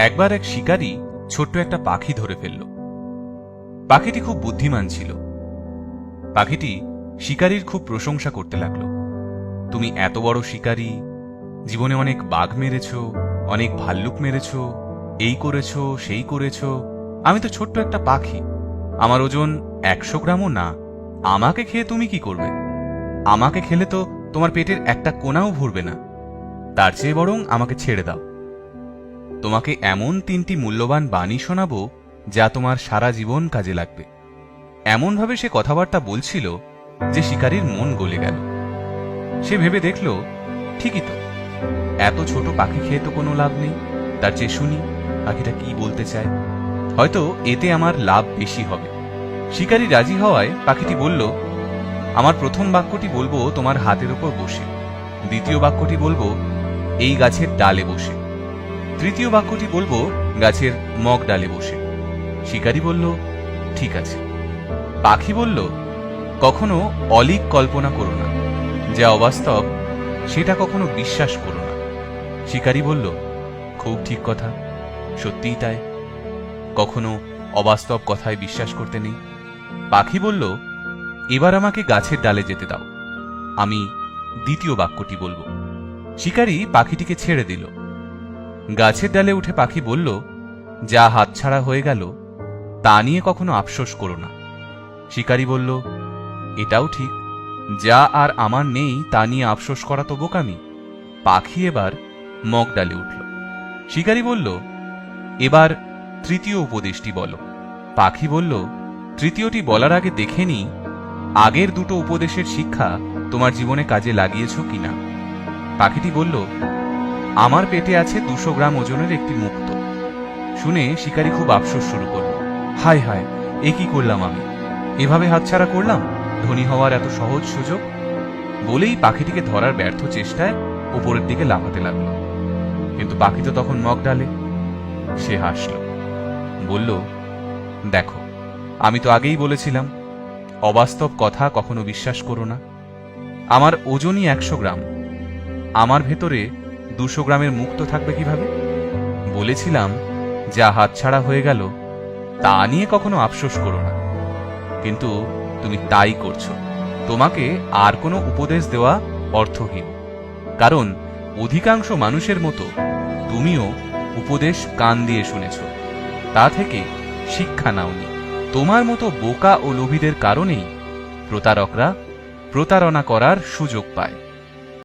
একবার এক শিকারী ছোট্ট একটা পাখি ধরে ফেলল। পাখিটি খুব বুদ্ধিমান ছিল। পাখিটি শিকারীর খুব প্রশংসা করতে লাগলো। তুমি এত বড় শিকারী, জীবনে অনেক বাঘ মেরেছ, অনেক ভাল্লুক মেরেছ, এই করেছ সেই করেছ, আমি তো ছোট্ট একটা পাখি, আমার ওজন 100 গ্রামও না, আমাকে খেয়ে তুমি কি করবে? আমাকে খেলে তো তোমার পেটের একটা কোণাও ভরবে না, তার চেয়ে বরং আমাকে ছেড়ে দাও। তোমাকে এমন 3টি মূল্যবান বাণী শোনাবো যা তোমার সারা জীবন কাজে লাগবে। এমনভাবে সে কথাবার্তা বলছিল যে শিকারীর মন গলে গেল। সে ভেবে দেখল, ঠিকই তো, এত ছোট পাখি খেয়ে তো কোনো লাভ নেই, তার চেয়ে শুনি পাখিটা কি বলতে চায়, হয়তো এতে আমার লাভ বেশি হবে। শিকারী রাজি হওয়ায় পাখিটি বলল, আমার প্রথম বাক্যটি বলবো তোমার হাতের উপর বসে, দ্বিতীয় বাক্যটি বলবো এই গাছের ডালে বসে, তৃতীয় বাক্যটি বলবো গাছের মগ ডালে বসে। শিকারী বলল, ঠিক আছে। পাখি বলল, কখনো অলীক কল্পনা করো না, যা অবাস্তব সেটা কখনো বিশ্বাস করো না। শিকারী বলল, খুব ঠিক কথা, সত্যিই তাই, কখনো অবাস্তব কথায় বিশ্বাস করতে নেই। পাখি বলল, এবার আমাকে গাছের ডালে যেতে দাও, আমি দ্বিতীয় বাক্যটি বলবো। শিকারী পাখিটিকে ছেড়ে দিল। গাছের ডালে উঠে পাখি বলল, যা হাতছাড়া হয়ে গেল তা নিয়ে কখনো আফসোস করো না। শিকারী বলল, এটাও ঠিক, যা আর আমার নেই তা নিয়ে আফসোস করা তো বোকামি। পাখি এবার মগ ডালে উঠল। শিকারী বলল, এবার তৃতীয় উপদেশটি বলো। পাখি বলল, তৃতীয়টি বলার আগে দেখে নি আগের দুটো উপদেশের শিক্ষা তোমার জীবনে কাজে লাগিয়েছ কিনা। পাখিটি বলল, আমার পেটে আছে 200 গ্রাম ওজনের একটি মুক্ত। শুনে শিকারী খুব আফসোস শুরু করল, হায় হায়, এ কি করলাম আমি, এভাবে হাতছাড়া করলাম ধনী হওয়ার এত সহজ সুযোগ। বলেই পাখিটিকে ধরার ব্যর্থ চেষ্টায় উপরের দিকে লাফাতে লাগল। কিন্তু পাখি তো তখন মগ ডালে। সে হাসল, বলল, দেখো, আমি তো আগেই বলেছিলাম অবাস্তব কথা কখনো বিশ্বাস করো না। আমার ওজনই 100 গ্রাম, আমার ভেতরে 200 গ্রামের মুক্ত থাকবে কিভাবে? বলেছিলাম যা হাতছাড়া হয়ে গেল তা নিয়ে কখনো আফসোস করো না, কিন্তু তুমি তাই করছো। তোমাকে আর কোনো উপদেশ দেওয়া অর্থহীন, কারণ অধিকাংশ মানুষের মতো তুমিও উপদেশ কান দিয়ে শুনেছ, তা থেকে শিক্ষা নাওনি। তোমার মতো বোকা ও লোভীদের কারণেই প্রতারকরা প্রতারণা করার সুযোগ পায়।